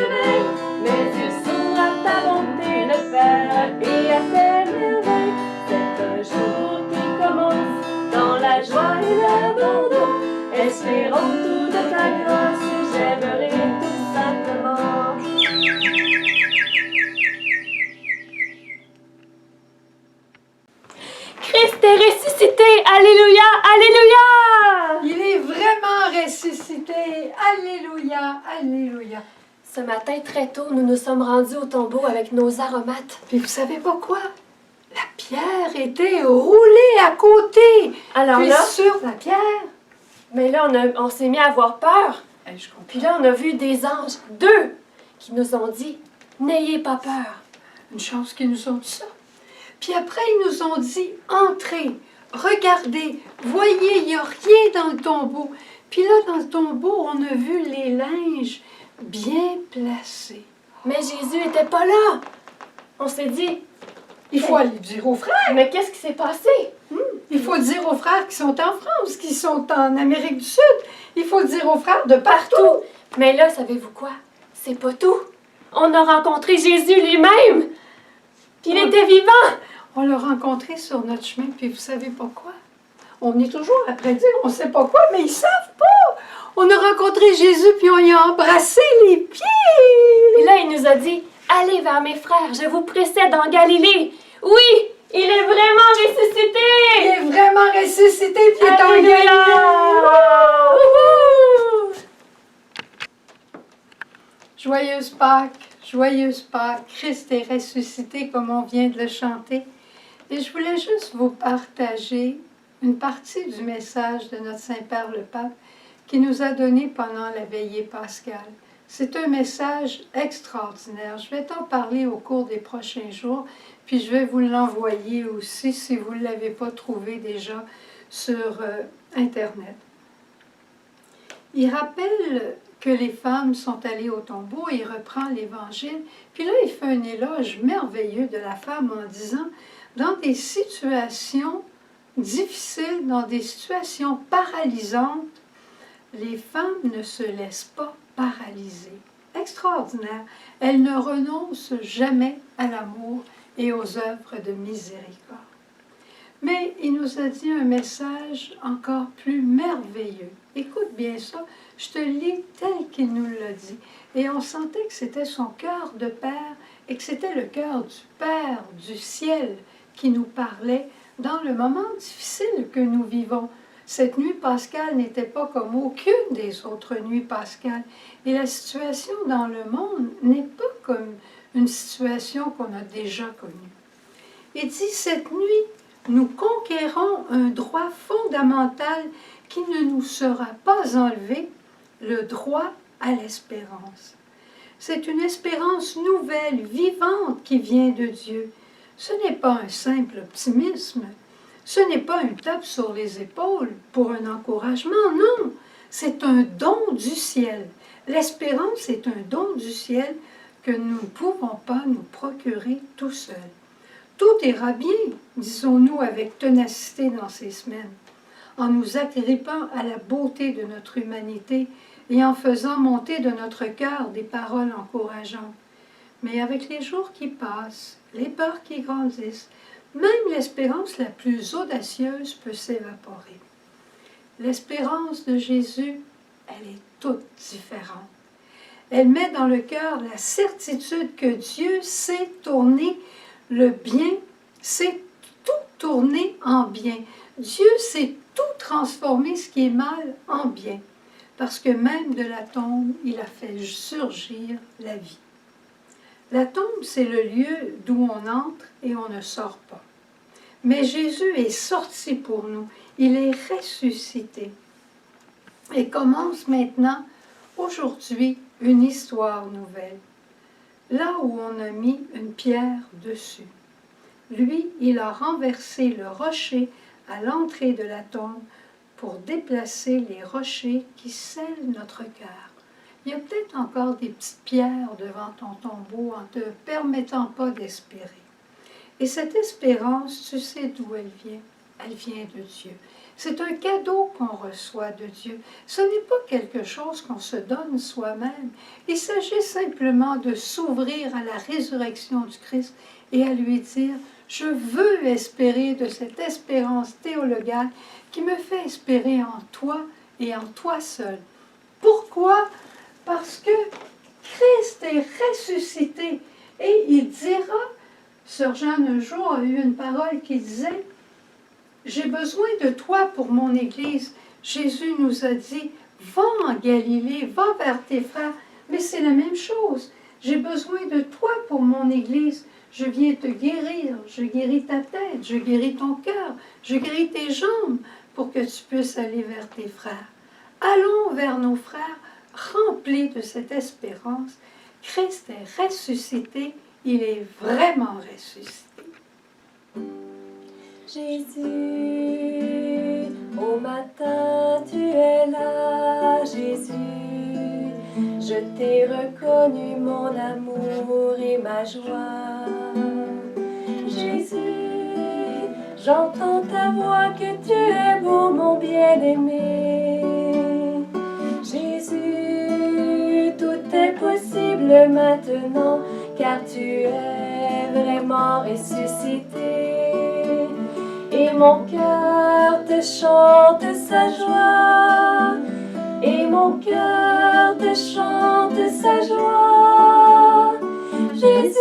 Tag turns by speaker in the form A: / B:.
A: s'éveille, mes yeux sont à ta bonté, le Père, et à tes merveilles. C'est un jour qui commence dans la joie et l'abandon. Espérons tout de ta grâce, j'aimerai tout simplement. Christ est ressuscité! Alléluia! Alléluia!
B: Il est vraiment ressuscité! Alléluia! Alléluia!
A: Ce matin, très tôt, nous nous sommes rendus au tombeau avec nos aromates.
B: Puis vous savez pas quoi? La pierre était roulée à côté!
A: Alors
B: Puis
A: là,
B: sur la pierre...
A: mais là, on s'est mis à avoir peur.
B: Je comprends.
A: Puis là, on a vu des anges, 2, qui nous ont dit, n'ayez pas peur.
B: Une chance qu'ils nous ont dit ça. Puis après, ils nous ont dit, entrez, regardez, voyez, il n'y a rien dans le tombeau. Puis là, dans le tombeau, on a vu les linges bien placés.
A: Mais Jésus n'était pas là. On s'est dit,
B: Il faut aller dire aux frères.
A: mais qu'est-ce qui s'est passé?
B: Il faut dire aux frères qui sont en France, qui sont en Amérique du Sud. Il faut dire aux frères de partout.
A: Mais là, savez-vous quoi? C'est pas tout. On a rencontré Jésus lui-même. Puis il était vivant.
B: On l'a rencontré sur notre chemin, puis vous savez pas quoi? On est toujours après dire, on sait pas quoi, mais ils savent pas. On a rencontré Jésus, puis on y a embrassé les pieds.
A: Puis là, il nous a dit, allez vers mes frères, je vous précède en Galilée. Oui, il est vraiment ressuscité.
B: Il est vraiment ressuscité, puis il est en
A: Alléluia.
B: Galilée.
A: Wouhou!
B: Joyeuse Pâques, Christ est ressuscité comme on vient de le chanter. Et je voulais juste vous partager une partie du message de notre Saint-Père le Pape qui nous a donné pendant la veillée pascale. C'est un message extraordinaire. Je vais t'en parler au cours des prochains jours, puis je vais vous l'envoyer aussi si vous ne l'avez pas trouvé déjà sur Internet. Il rappelle que les femmes sont allées au tombeau, il reprend l'Évangile, puis là, il fait un éloge merveilleux de la femme en disant, dans des situations difficiles, dans des situations paralysantes, les femmes ne se laissent pas paralyser. Extraordinaire. Elles ne renoncent jamais à l'amour et aux œuvres de miséricorde. Mais il nous a dit un message encore plus merveilleux. Écoute bien ça, je te lis tel qu'il nous l'a dit. Et on sentait que c'était son cœur de Père et que c'était le cœur du Père du ciel qui nous parlait dans le moment difficile que nous vivons. Cette nuit pascale n'était pas comme aucune des autres nuits pascales. Et la situation dans le monde n'est pas comme une situation qu'on a déjà connue. Il dit, cette nuit, nous conquérons un droit fondamental qui ne nous sera pas enlevé, le droit à l'espérance. C'est une espérance nouvelle, vivante qui vient de Dieu. Ce n'est pas un simple optimisme, ce n'est pas une tape sur les épaules pour un encouragement, non, c'est un don du ciel. L'espérance est un don du ciel que nous ne pouvons pas nous procurer tout seuls. Tout ira bien, disons-nous avec ténacité dans ces semaines, en nous agrippant à la beauté de notre humanité et en faisant monter de notre cœur des paroles encourageantes. Mais avec les jours qui passent, les peurs qui grandissent, même l'espérance la plus audacieuse peut s'évaporer. L'espérance de Jésus, elle est toute différente. Elle met dans le cœur la certitude que Dieu sait tourner le bien, sait tout tourner en bien. Dieu sait tout transformer ce qui est mal en bien, parce que même de la tombe, il a fait surgir la vie. La tombe, c'est le lieu d'où on entre et on ne sort pas. Mais Jésus est sorti pour nous, il est ressuscité. Et commence maintenant, aujourd'hui, une histoire nouvelle. Là où on a mis une pierre dessus. Lui, il a renversé le rocher à l'entrée de la tombe pour déplacer les rochers qui scellent notre cœur. Il y a peut-être encore des petites pierres devant ton tombeau en te permettant pas d'espérer. Et cette espérance, tu sais d'où elle vient? Elle vient de Dieu. C'est un cadeau qu'on reçoit de Dieu. Ce n'est pas quelque chose qu'on se donne soi-même. Il s'agit simplement de s'ouvrir à la résurrection du Christ et à lui dire, je veux espérer de cette espérance théologale qui me fait espérer en toi et en toi seul. Pourquoi? Parce que Christ est ressuscité et il dira, Sœur Jeanne un jour a eu une parole qui disait, j'ai besoin de toi pour mon Église. Jésus nous a dit, va en Galilée, va vers tes frères. Mais c'est la même chose. J'ai besoin de toi pour mon Église. Je viens te guérir. Je guéris ta tête. Je guéris ton cœur. Je guéris tes jambes pour que tu puisses aller vers tes frères. Allons vers nos frères remplis de cette espérance. Christ est ressuscité. Il est vraiment ressuscité.
A: Jésus, au matin tu es là, Jésus. Je t'ai reconnu mon amour et ma joie. Jésus, j'entends ta voix que tu es beau, mon bien-aimé. Jésus, tout est possible maintenant, car tu es vraiment ressuscité. Et mon cœur te chante sa joie. Et mon cœur te chante sa joie. Jésus,